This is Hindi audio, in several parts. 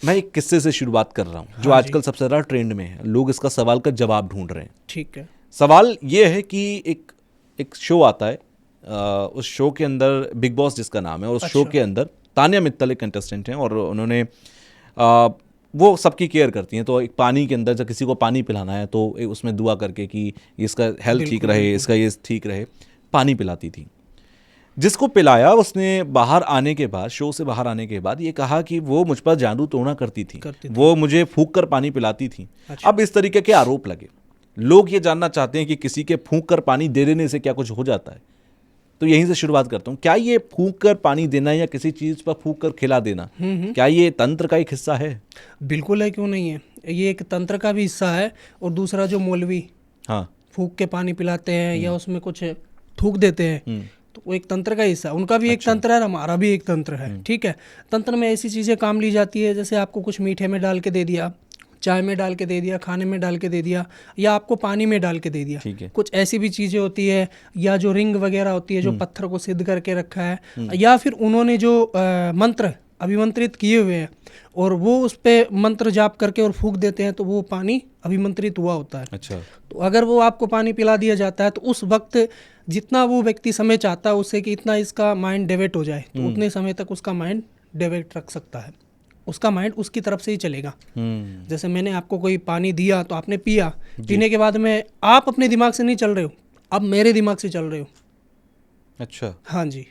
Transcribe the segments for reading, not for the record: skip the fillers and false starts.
मैं एक किस्से से शुरुआत कर रहा हूँ जो हाँ आजकल सबसे ज़्यादा ट्रेंड में है, लोग इसका सवाल का जवाब ढूंढ रहे हैं। ठीक है। सवाल ये है कि एक एक शो आता है, उस शो के अंदर बिग बॉस जिसका नाम है, और उस शो अच्छा। के अंदर तान्या मित्तल एक कंटेस्टेंट हैं और उन्होंने वो सबकी केयर करती हैं। तो एक पानी के अंदर जब किसी को पानी पिलाना है तो उसमें दुआ करके कि इसका हेल्थ ठीक बिल्कुल रहे, बिल्कुल। इसका ये ठीक रहे, पानी पिलाती थी। जिसको पिलाया उसने बाहर आने के बाद, शो से बाहर आने के बाद ये कहा कि वो मुझ पर जादू टोना करती थी, वो मुझे फूंक कर पानी पिलाती थी। अच्छा। अब इस तरीके के आरोप लगे। लोग ये जानना चाहते हैं कि किसी के फूंक कर पानी दे देने से क्या कुछ हो जाता है। तो यहीं से शुरुआत करता हूँ, क्या ये फूंक कर पानी देना या किसी चीज पर फूंक कर खिला देना, क्या ये तंत्र का एक हिस्सा है? बिल्कुल है, क्यों नहीं है। ये एक तंत्र का भी हिस्सा है। और दूसरा जो मौलवी हाँ। फूंक के पानी पिलाते हैं या उसमें कुछ थूक देते हैं, तो वो एक तंत्र का हिस्सा है। उनका भी एक तंत्र है, हमारा भी एक तंत्र है। ठीक है। तंत्र में ऐसी चीज़ें काम ली जाती है, जैसे आपको कुछ मीठे में डाल के दे दिया, चाय में डाल के दे दिया, खाने में डाल के दे दिया, या आपको पानी में डाल के दे दिया। ठीक है। कुछ ऐसी भी चीज़ें होती है, या जो रिंग वगैरह होती है जो पत्थर को सिद्ध करके रखा है, या फिर उन्होंने जो मंत्र अभिमंत्रित किए हुए हैं और वो उस पर मंत्र जाप करके और फूंक देते हैं, तो वो पानी अभिमंत्रित हुआ होता है। अच्छा। तो अगर वो आपको पानी पिला दिया जाता है तो उस वक्त जितना वो व्यक्ति समय चाहता है उससे कि इतना इसका माइंड डाइवर्ट हो जाए, तो उतने समय तक उसका माइंड डाइवर्ट रख सकता है। उसका माइंड उसकी तरफ से ही चलेगा। जैसे मैंने आपको कोई पानी दिया तो आपने पिया, पीने के बाद में आप अपने दिमाग से नहीं चल रहे हो, आप मेरे दिमाग से चल रहे हो। अच्छा। हाँ जी।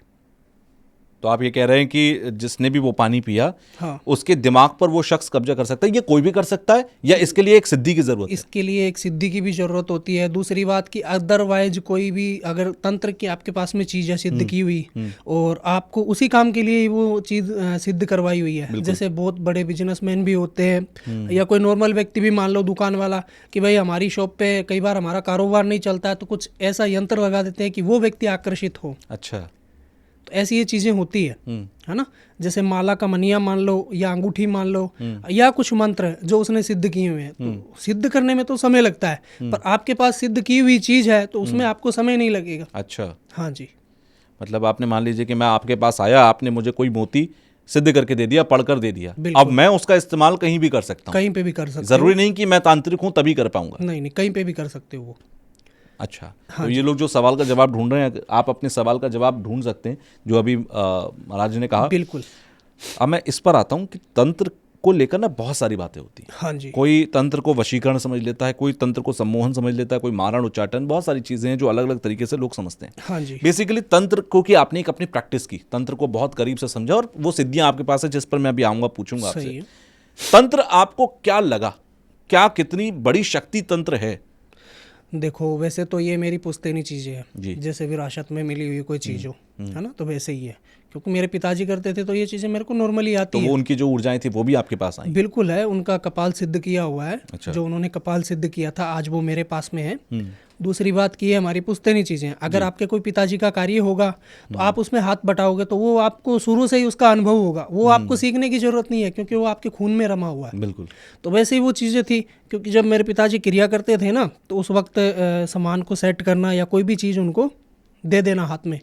तो आप ये कह रहे हैं कि जिसने भी वो पानी पिया, हाँ, उसके दिमाग पर वो शख्स कब्जा कर सकता है। ये कोई भी कर सकता है या इसके लिए एक सिद्धि की जरूरत है? इसके लिए एक सिद्धि की भी जरूरत होती है। दूसरी बात कि अदरवाइज कोई भी अगर तंत्र की आपके पास में चीज़ है सिद्ध की हुई और आपको उसी काम के लिए ही वो चीज़ सिद्ध करवाई हुई है, जैसे बहुत बड़े बिजनेसमैन भी होते हैं या कोई नॉर्मल व्यक्ति भी, मान लो दुकान वाला, कि भाई हमारी शॉप पे कई बार हमारा कारोबार नहीं चलता है, तो कुछ ऐसा यंत्र लगा देते हैं कि वो व्यक्ति आकर्षित हो। अच्छा। तो ऐसी ये चीज़ें होती है ना। जैसे माला का मनिया मान लो, या अंगूठी मान लो, या कुछ मंत्र जो उसने सिद्ध किए हुए हैं। तो सिद्ध करने में तो समय लगता है, पर आपके पास सिद्ध की हुई चीज़ है तो उसमें आपको समय नहीं लगेगा। अच्छा। हाँ जी। मतलब आपने, मान लीजिए कि मैं आपके पास आया, आपने मुझे कोई मोती सिद्ध करके दे दिया, पढ़कर दे दिया, अब मैं उसका इस्तेमाल कहीं भी कर सकता हूँ? कहीं पे भी कर सकते हो। जरूरी नहीं कि मैं तांत्रिक हूँ तभी कर पाऊंगा? नहीं नहीं, कहीं पे भी कर सकते हो वो। अच्छा। हाँ तो ये लोग जो सवाल का जवाब ढूंढ रहे हैं, आप अपने सवाल का जवाब ढूंढ सकते हैं जो अभी महाराज ने कहा। बिल्कुल। अब मैं इस पर आता हूँ कि तंत्र को लेकर ना बहुत सारी बातें होती हैं। हाँ जी। कोई तंत्र को वशीकरण समझ लेता है, कोई तंत्र को सम्मोहन समझ लेता है, कोई मारण उच्चाटन, बहुत सारी चीज़ें हैं जो अलग अलग तरीके से लोग समझते हैं। हाँ जी। बेसिकली तंत्र को, कि आपने एक अपनी प्रैक्टिस की, तंत्र को बहुत करीब से समझा और वो सिद्धियां आपके पास है, जिस पर मैं अभी आऊँगा, पूछूंगा सही आपसे। है। तंत्र आपको क्या लगा, क्या कितनी बड़ी शक्ति तंत्र है? देखो, वैसे तो ये मेरी पुश्तैनी चीज़ें हैं, जी। जैसे विरासत में मिली हुई कोई चीज़ हो, है ना, तो वैसे ही है। क्योंकि मेरे पिताजी करते थे तो ये चीज़ें मेरे को नॉर्मली तो आती वो है। उनकी जो ऊर्जाएं थी वो भी आपके पास आई? बिल्कुल है, उनका कपाल सिद्ध किया हुआ है। अच्छा। जो उन्होंने कपाल सिद्ध किया था आज वो मेरे पास में है। दूसरी बात की है हमारी पुश्तैनी चीज़ें, अगर आपके कोई पिताजी का कार्य होगा तो आप उसमें हाथ बटाओगे तो वो आपको शुरू से ही उसका अनुभव होगा, वो आपको सीखने की जरूरत नहीं है क्योंकि वो आपके खून में रमा हुआ है। बिल्कुल। तो वैसे ही वो चीज़ें थी, क्योंकि जब मेरे पिताजी क्रिया करते थे ना, तो उस वक्त सामान को सेट करना या कोई भी चीज़ उनको दे देना हाथ में,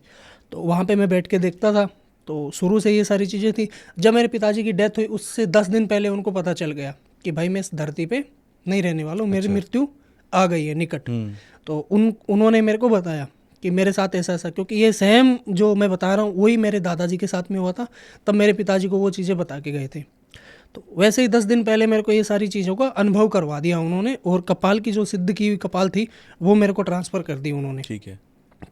तो वहाँ पे मैं बैठ के देखता था। तो शुरू से ये सारी चीज़ें थी। जब मेरे पिताजी की डेथ हुई उससे 10 दिन पहले उनको पता चल गया कि भाई मैं इस धरती पे नहीं रहने वाला हूँ, मेरी मृत्यु आ गई है निकट। तो उन्होंने मेरे को बताया कि मेरे साथ ऐसा ऐसा, क्योंकि ये सेम जो मैं बता रहा हूँ वही मेरे दादाजी के साथ में हुआ था, तब मेरे पिताजी को वो चीज़ें बता के गए थे। तो वैसे ही 10 दिन पहले मेरे को ये सारी चीज़ों का अनुभव करवा दिया उन्होंने, और कपाल की जो सिद्ध की हुई कपाल थी वो मेरे को ट्रांसफ़र कर दी उन्होंने। ठीक है।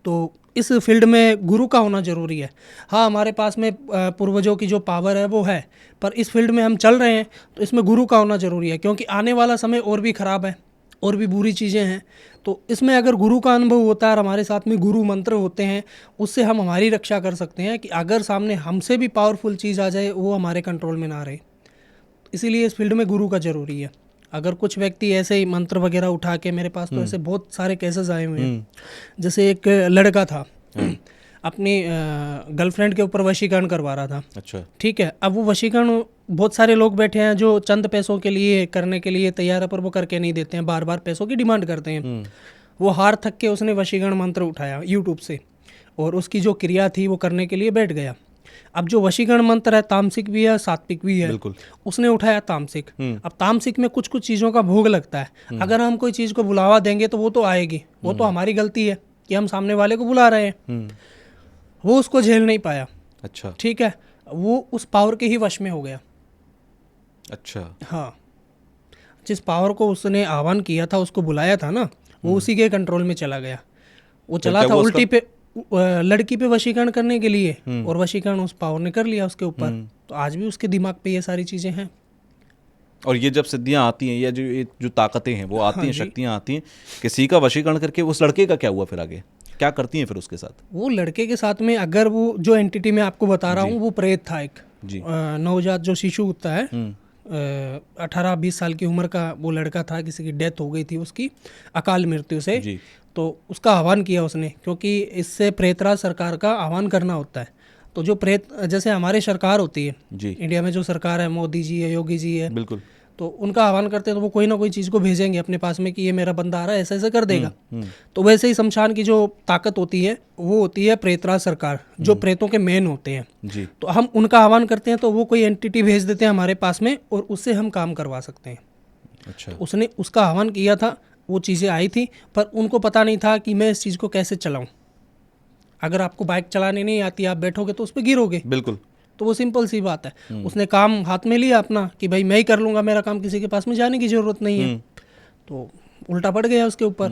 तो इस फील्ड में गुरु का होना ज़रूरी है। हाँ, हमारे पास में पूर्वजों की जो पावर है वो है, पर इस फील्ड में हम चल रहे हैं तो इसमें गुरु का होना ज़रूरी है, क्योंकि आने वाला समय और भी ख़राब है, और भी बुरी चीज़ें हैं। तो इसमें अगर गुरु का अनुभव होता है और हमारे साथ में गुरु मंत्र होते हैं, उससे हम हमारी रक्षा कर सकते हैं कि अगर सामने हमसे भी पावरफुल चीज़ आ जाए वो हमारे कंट्रोल में ना रहे। इसीलिए इस फील्ड में गुरु का ज़रूरी है। अगर कुछ व्यक्ति ऐसे ही मंत्र वगैरह उठा के, मेरे पास तो ऐसे बहुत सारे केसेस आए हुए हैं। जैसे एक लड़का था अपनी गर्लफ्रेंड के ऊपर वशीकरण करवा रहा था। अच्छा। ठीक है। अब वो वशीकरण बहुत सारे लोग बैठे हैं जो चंद पैसों के लिए करने के लिए तैयार है, पर वो करके नहीं देते हैं, बार बार पैसों की डिमांड करते हैं। वो हार थक के उसने वशीकरण मंत्र उठाया यूट्यूब से, और उसकी जो क्रिया थी वो करने के लिए बैठ गया। अब जो वशीकरण मंत्र है तामसिक भी है सात्विक भी है, बिल्कुल। उसने उठाया तामसिक। अब तामसिक में कुछ कुछ चीज़ों का भोग लगता है। अगर हम कोई चीज़ को बुलावा देंगे तो वो तो आएगी, वो तो हमारी गलती है कि हम सामने वाले को बुला रहे हैं। वो उसको झेल नहीं पाया। अच्छा। ठीक है, वो उस पावर के ही वश में हो गया। अच्छा। हाँ, जिस पावर को उसने आह्वान किया था, उसको बुलाया था ना, वो उसी के कंट्रोल में चला गया। वो चला था उल्टी पे लड़की पे वशीकरण करने के लिए, और वशीकरण उस पावर ने कर लिया उसके ऊपर। तो आज भी उसके दिमाग पे ये सारी चीज़ें हैं। और ये जब सिद्धियां आती हैं या जो ताकतें हैं वो आती हैं, शक्तियां आती हैं, किसी का वशीकरण करके, उस लड़के का क्या हुआ फिर आगे, क्या करती हैं फिर उसके साथ? वो लड़के के साथ में, अगर वो जो एंटिटी मैं आपको बता रहा हूँ, वो प्रेत था एक नवजात जो शिशु होता है, 18-20 साल की उम्र का वो लड़का था। किसी की डेथ हो गई थी उसकी अकाल मृत्यु से। तो उसका आह्वान किया उसने, क्योंकि इससे प्रेतराज सरकार का आह्वान करना होता है। तो जो प्रेत, जैसे हमारे सरकार होती है इंडिया में, जो सरकार है, मोदी जी है, योगी जी है, बिल्कुल, तो उनका आह्वान करते हैं तो वो कोई ना कोई चीज़ को भेजेंगे अपने पास में कि ये मेरा बंदा आ रहा है, ऐसे ऐसे कर देगा। तो वैसे ही शमशान की जो ताकत होती है वो होती है प्रेतराज सरकार, जो प्रेतों के मेन होते हैं जी। तो हम उनका आह्वान करते हैं तो वो कोई एंटिटी भेज देते हैं हमारे पास में, और उससे हम काम करवा सकते हैं। अच्छा। तो उसने उसका आह्वान किया था, वो चीज़ें आई थी, पर उनको पता नहीं था कि मैं इस चीज़ को कैसे चलाऊँ। अगर आपको बाइक चलाने नहीं आती, आप बैठोगे तो उस पर गिरोगे। बिल्कुल। तो वो सिंपल सी बात है। उसने काम हाथ में लिया अपना कि भाई मैं ही कर लूँगा, मेरा काम, किसी के पास में जाने की ज़रूरत नहीं है। तो उल्टा पड़ गया उसके ऊपर।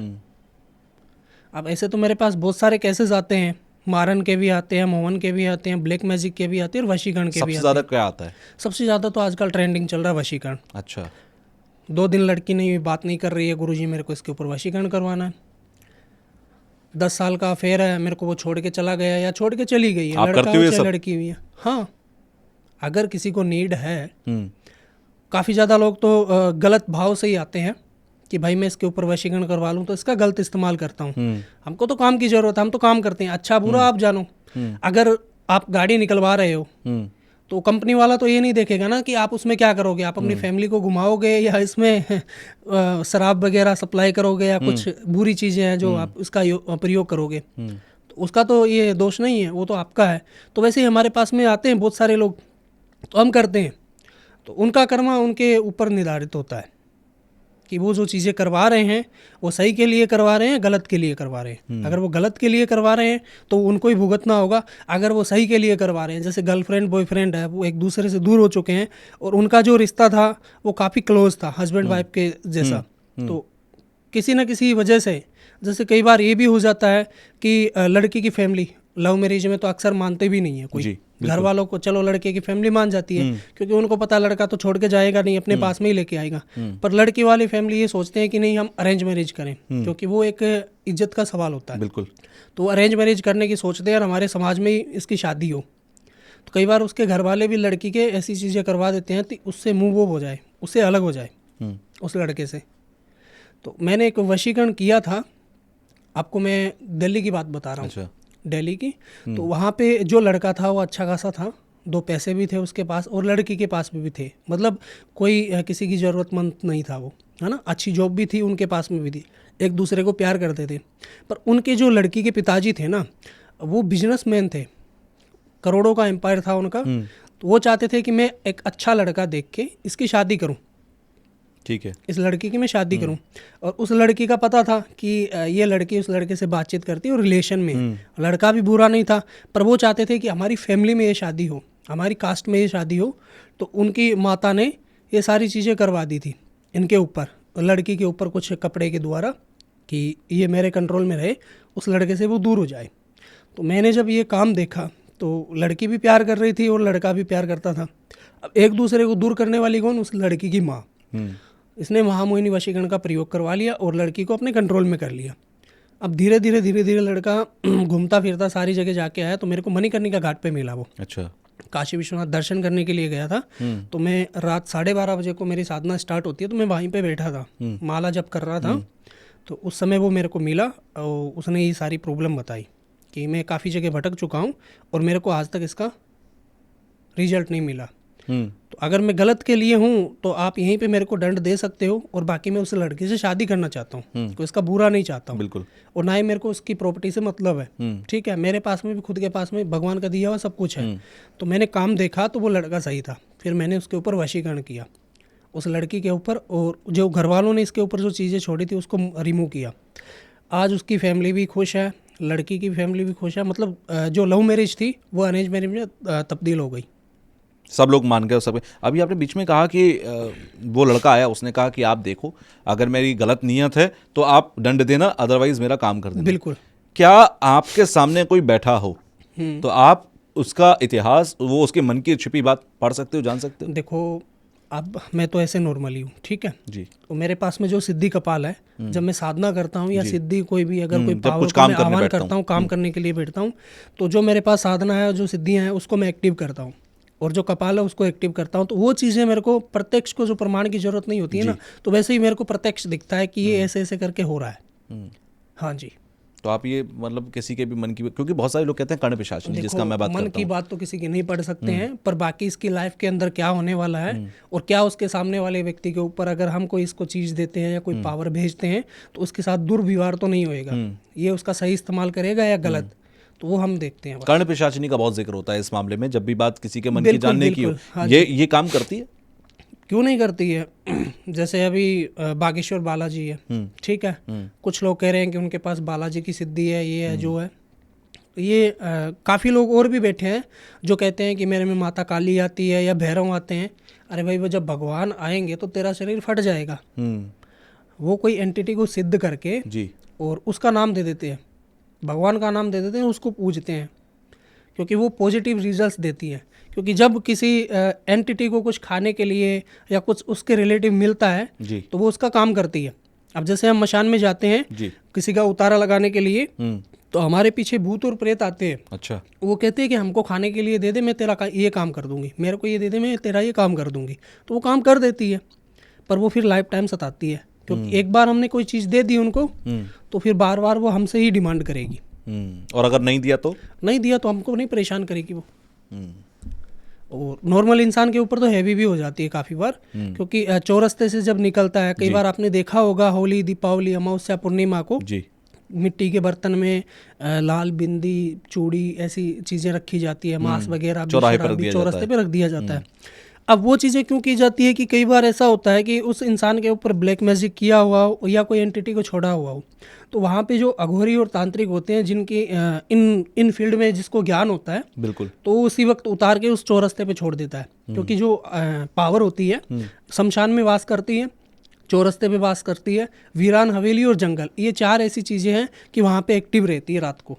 अब ऐसे तो मेरे पास बहुत सारे केसेस आते हैं, मारन के भी आते हैं, मोहन के भी आते हैं, ब्लैक मैजिक के भी आते हैं, और वशीकरण के भी आते हैं। सबसे ज़्यादा क्या आता है? सबसे ज़्यादा तो आजकल ट्रेंडिंग चल रहा है वशीकरण। अच्छा। 2 दिन लड़की नहीं बात नहीं कर रही है, गुरुजी मेरे को इसके ऊपर वशीकरण करवाना है। 10 साल का अफेयर है, मेरे को वो छोड़ के चला गया या छोड़ के चली गई है, लड़का हो चाहे लड़की हुई है। हाँ, अगर किसी को नीड है, काफ़ी ज़्यादा लोग तो गलत भाव से ही आते हैं कि भाई मैं इसके ऊपर वशीकरण करवा लूँ तो इसका गलत इस्तेमाल करता हूँ। हमको तो काम की ज़रूरत है, हम तो काम करते हैं, अच्छा बुरा आप जानो। अगर आप गाड़ी निकलवा रहे हो तो कंपनी वाला तो ये नहीं देखेगा ना कि आप उसमें क्या करोगे, आप अपनी फैमिली को घुमाओगे या इसमें शराब वगैरह सप्लाई करोगे या कुछ बुरी चीज़ें हैं जो आप इसका प्रयोग करोगे, तो उसका तो ये दोष नहीं है, वो तो आपका है। तो वैसे ही हमारे पास में आते हैं बहुत सारे लोग, तो हम करते हैं, तो उनका कर्मा उनके ऊपर निर्धारित होता है कि वो जो चीज़ें करवा रहे हैं वो सही के लिए करवा रहे हैं, गलत के लिए करवा रहे हैं। अगर वो गलत के लिए करवा रहे हैं तो उनको ही भुगतना होगा। अगर वो सही के लिए करवा रहे हैं, जैसे गर्लफ्रेंड बॉयफ्रेंड है, वो एक दूसरे से दूर हो चुके हैं और उनका जो रिश्ता था वो काफ़ी क्लोज था, हस्बैंड वाइफ के जैसा, तो किसी न किसी वजह से, जैसे कई बार ये भी हो जाता है कि लड़की की फैमिली, लव मैरिज में तो अक्सर मानते भी नहीं है कोई, घर वालों को चलो लड़के की फैमिली मान जाती है क्योंकि उनको पता लड़का तो छोड़ के जाएगा नहीं, अपने पास में ही लेके आएगा। पर लड़की वाली फैमिली ये सोचते हैं कि नहीं हम अरेंज मैरिज करें, क्योंकि वो एक इज्जत का सवाल होता है। बिल्कुल। तो अरेंज मैरिज करने की सोचते हैं और हमारे समाज में ही इसकी शादी हो, तो कई बार उसके घर वाले भी लड़की के ऐसी चीज़ें करवा देते हैं कि उससे मुँह वो हो जाए, उससे अलग हो जाए उस लड़के से। तो मैंने एक वशीकरण किया था, आपको मैं दिल्ली की बात बता रहा हूँ, दिल्ली की। तो वहाँ पे जो लड़का था वो अच्छा खासा था, 2 पैसे भी थे उसके पास और लड़की के पास भी थे, मतलब कोई किसी की ज़रूरतमंद नहीं था वो, है ना, अच्छी जॉब भी थी उनके पास में भी थी, एक दूसरे को प्यार करते थे। पर उनके जो लड़की के पिताजी थे ना, वो बिजनेसमैन थे, करोड़ों का एम्पायर था उनका। तो वो चाहते थे कि मैं एक अच्छा लड़का देख के इसकी शादी करूँ, ठीक है, इस लड़की की मैं शादी करूं। और उस लड़की का पता था कि ये लड़की उस लड़के से बातचीत करती है और रिलेशन में, लड़का भी बुरा नहीं था, पर वो चाहते थे कि हमारी फैमिली में ये शादी हो, हमारी कास्ट में ये शादी हो। तो उनकी माता ने ये सारी चीज़ें करवा दी थी इनके ऊपर, लड़की के ऊपर कुछ कपड़े के द्वारा, कि ये मेरे कंट्रोल में रहे, उस लड़के से वो दूर हो जाए। तो मैंने जब ये काम देखा तो लड़की भी प्यार कर रही थी और लड़का भी प्यार करता था। अब एक दूसरे को दूर करने वाली कौन? उस लड़की की माँ। इसने महामोहिनी वशीकरण का प्रयोग करवा लिया और लड़की को अपने कंट्रोल में कर लिया। अब धीरे धीरे लड़का घूमता फिरता सारी जगह जाके आया, तो मेरे को मणिकर्णिका घाट पे मिला वो। अच्छा। काशी विश्वनाथ दर्शन करने के लिए गया था। तो मैं रात 12:30 बजे को मेरी साधना स्टार्ट होती है, तो मैं वहीं पे बैठा था, माला जप कर रहा था। तो उस समय वो मेरे को मिला और उसने ये सारी प्रॉब्लम बताई कि मैं काफ़ी जगह भटक चुका हूँ और मेरे को आज तक इसका रिजल्ट नहीं मिला। तो अगर मैं गलत के लिए हूँ तो आप यहीं पे मेरे को दंड दे सकते हो, और बाकी मैं उस लड़की से शादी करना चाहता हूँ, कोई इसका बुरा नहीं चाहता हूँ बिल्कुल। और ना ही मेरे को उसकी प्रॉपर्टी से मतलब है, ठीक है। मेरे पास में भी, खुद के पास में भगवान का दिया हुआ सब कुछ है। तो मैंने काम देखा तो वो लड़का सही था, फिर मैंने उसके ऊपर वशीकरण किया उस लड़की के ऊपर, और जो घर वालों ने इसके ऊपर जो चीज़ें छोड़ी थी उसको रिमूव किया। आज उसकी फैमिली भी खुश है, लड़की की फैमिली भी खुश है। मतलब जो लव मैरिज थी वो अरेंज मैरिज में तब्दील हो गई। सब लोग मान गए सब। अभी आपने बीच में कहा कि वो लड़का आया, उसने कहा कि आप देखो, अगर मेरी गलत नीयत है तो आप दंड देना, अदरवाइज मेरा काम कर देना। बिल्कुल। क्या आपके सामने कोई बैठा हो तो आप उसका इतिहास, वो उसके मन की छिपी बात पढ़ सकते हो, जान सकते हो? देखो, अब मैं तो ऐसे नॉर्मली हूँ, ठीक है जी। तो मेरे पास में जो सिद्धि कपाल है, जब मैं साधना करता हूँ या सिद्धि कोई भी अगर कोई जब पावर कुछ को काम मैं करने आह्वान बैठता करता हूँ, काम करने के लिए बैठता हूँ, तो जो मेरे पास साधना है, जो सिद्धियाँ हैं, उसको मैं एक्टिव करता हूँ, और जो कपाल है उसको एक्टिव करता हूँ। तो वो चीज़ें मेरे को प्रत्यक्ष को जो प्रमाण की जरूरत नहीं होती है ना, तो वैसे ही मेरे को प्रत्यक्ष दिखता है कि ये ऐसे ऐसे करके हो रहा है। हाँ जी। तो आप ये मतलब किसी के भी मन की, क्योंकि बहुत सारे लोग कहते हैं कर्ण पिशाचिनी, जिसका मैं बात मन करता की हूँ। बात तो किसी की नहीं पढ़ सकते हैं, पर बाकी इसकी लाइफ के अंदर क्या होने वाला है और क्या उसके सामने वाले व्यक्ति के ऊपर अगर हम कोई इसको चीज़ देते हैं या कोई पावर भेजते हैं तो उसके साथ दुर्व्यवहार तो नहीं होएगा, ये उसका सही इस्तेमाल करेगा या गलत, तो वो हम देखते हैं बस। कर्ण पिशाचिनी का बहुत जिक्र होता है इस मामले में, जब भी बात किसी के मन की बिल्कुल, जानने की हो। बिल्कुल, हाँ ये काम करती है? क्यों नहीं करती है? जैसे अभी बागेश्वर बालाजी है, ठीक है, कुछ लोग कह रहे हैं कि उनके पास बालाजी की सिद्धि है, ये है जो है। ये काफ़ी लोग और भी बैठे हैं जो कहते हैं कि मेरे में माता काली आती है या भैरव आते हैं। अरे भाई, वो जब भगवान आएंगे तो तेरा शरीर फट जाएगा। वो कोई एंटिटी को सिद्ध करके जी। और उसका नाम दे देते हैं, भगवान का नाम दे देते हैं, उसको पूजते हैं, क्योंकि वो पॉजिटिव रिजल्ट्स देती है। क्योंकि जब किसी एंटिटी को कुछ खाने के लिए या कुछ उसके रिलेटिव मिलता है जी। तो वो उसका काम करती है। अब जैसे हम मशान में जाते हैं जी। किसी का उतारा लगाने के लिए, तो हमारे पीछे भूत और प्रेत आते हैं। अच्छा। वो कहते हैं कि हमको खाने के लिए दे दे, मैं तेरा ये काम कर दूंगी, मेरे को ये दे दे, मैं तेरा ये काम कर दूंगी। तो वो काम कर देती है, पर वो फिर लाइफ टाइम सताती है, क्योंकि एक बार हमने कोई चीज़ दे दी उनको तो फिर बार बार वो हमसे ही डिमांड करेगी। और अगर नहीं दिया तो? नहीं दिया तो हमको नहीं परेशान करेगी वो। और नॉर्मल इंसान के ऊपर तो हैवी भी हो जाती है काफ़ी बार, क्योंकि चौरस्ते से जब निकलता है, कई बार आपने देखा होगा होली, दीपावली, अमावस्या, पूर्णिमा को जी। मिट्टी के बर्तन में लाल बिंदी, चूड़ी, ऐसी चीज़ें रखी जाती है, मांस वगैरह भी, शराब भी चौरस्ते पे रख दिया जाता है। अब वो चीज़ें क्यों की जाती है कि कई बार ऐसा होता है कि उस इंसान के ऊपर ब्लैक मैजिक किया हुआ हो या कोई एंटिटी को छोड़ा हुआ हो, तो वहाँ पे जो अघोरी और तांत्रिक होते हैं, जिनकी इन फील्ड में जिसको ज्ञान होता है, बिल्कुल, तो उसी वक्त उतार के उस चौरस्ते पे छोड़ देता है। क्योंकि जो पावर होती है शमशान में वास करती है, चौरस्ते पे वास करती है, वीरान हवेली और जंगल, ये चार ऐसी चीज़ें हैं कि वहाँ पे एक्टिव रहती है रात को।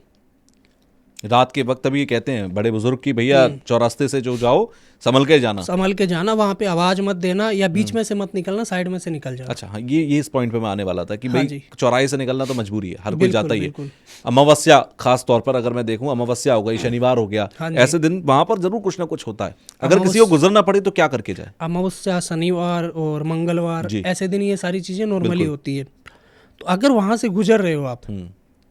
रात के वक्त अभी कहते हैं बड़े बुजुर्ग की, भैया चौरास्ते से जो जाओ संभल के जाना, वहाँ पे आवाज मत देना या बीच में से मत निकलना, साइड में से निकल जाना। अच्छा, हाँ, ये इस पॉइंट पे मैं आने वाला था कि भाई चौराहे से निकलना तो मजबूरी है, हर कोई जाता ही है। अमावस्या खास तौर पर अगर मैं देखूं, अमावस्या हो गई, शनिवार हो गया, ऐसे दिन वहां पर जरूर कुछ ना कुछ होता है। अगर किसी को गुजरना पड़े तो क्या करके जाए? अमावस्या, शनिवार और मंगलवार, ऐसे दिन ये सारी चीजें नॉर्मली होती है। तो अगर वहां से गुजर रहे हो आप,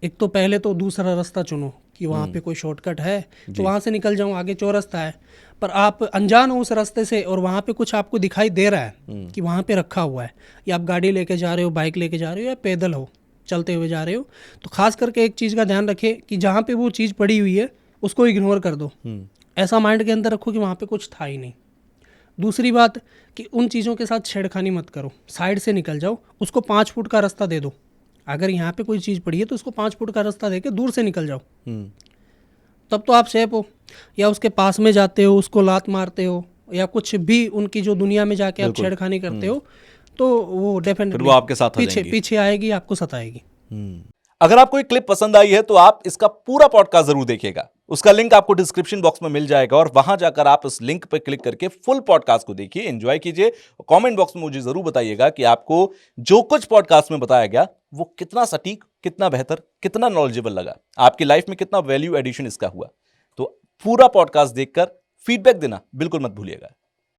एक तो पहले तो दूसरा रास्ता चुनो कि वहाँ पे कोई शॉर्टकट है तो वहाँ से निकल जाऊँ, आगे चौरस्ता है। पर आप अनजान हो उस रास्ते से और वहाँ पे कुछ आपको दिखाई दे रहा है कि वहाँ पे रखा हुआ है, या आप गाड़ी लेके जा रहे हो, बाइक लेके जा रहे हो, या पैदल हो, चलते हुए जा रहे हो, तो खास करके एक चीज़ का ध्यान रखें कि जहाँ पे वो चीज़ पड़ी हुई है उसको इग्नोर कर दो। ऐसा माइंड के अंदर रखो कि वहाँ पे कुछ था ही नहीं। दूसरी बात कि उन चीज़ों के साथ छेड़खानी मत करो, साइड से निकल जाओ, उसको 5 फुट का रास्ता दे दो। अगर यहाँ पे कोई चीज़ पड़ी है तो उसको 5 फुट का रास्ता देके दूर से निकल जाओ, तब तो आप सेफ हो। या उसके पास में जाते हो, उसको लात मारते हो, या कुछ भी उनकी जो दुनिया में जाके आप छेड़खानी करते हो, तो वो डेफिनेटली आपके साथ पीछे आएगी, आपको सताएगी। अगर आपको ये क्लिप पसंद आई है तो आप इसका पूरा पॉडकास्ट जरूर देखिएगा। उसका लिंक आपको डिस्क्रिप्शन बॉक्स में मिल जाएगा और वहां जाकर आप उस लिंक पर क्लिक करके फुल पॉडकास्ट को देखिए, एंजॉय कीजिए। कमेंट बॉक्स में मुझे जरूर बताइएगा कि आपको जो कुछ पॉडकास्ट में बताया गया वो कितना सटीक, कितना बेहतर, कितना नॉलेजेबल लगा, आपकी लाइफ में कितना वैल्यू एडिशन इसका हुआ। तो पूरा पॉडकास्ट देखकर फीडबैक देना बिल्कुल मत भूलिएगा।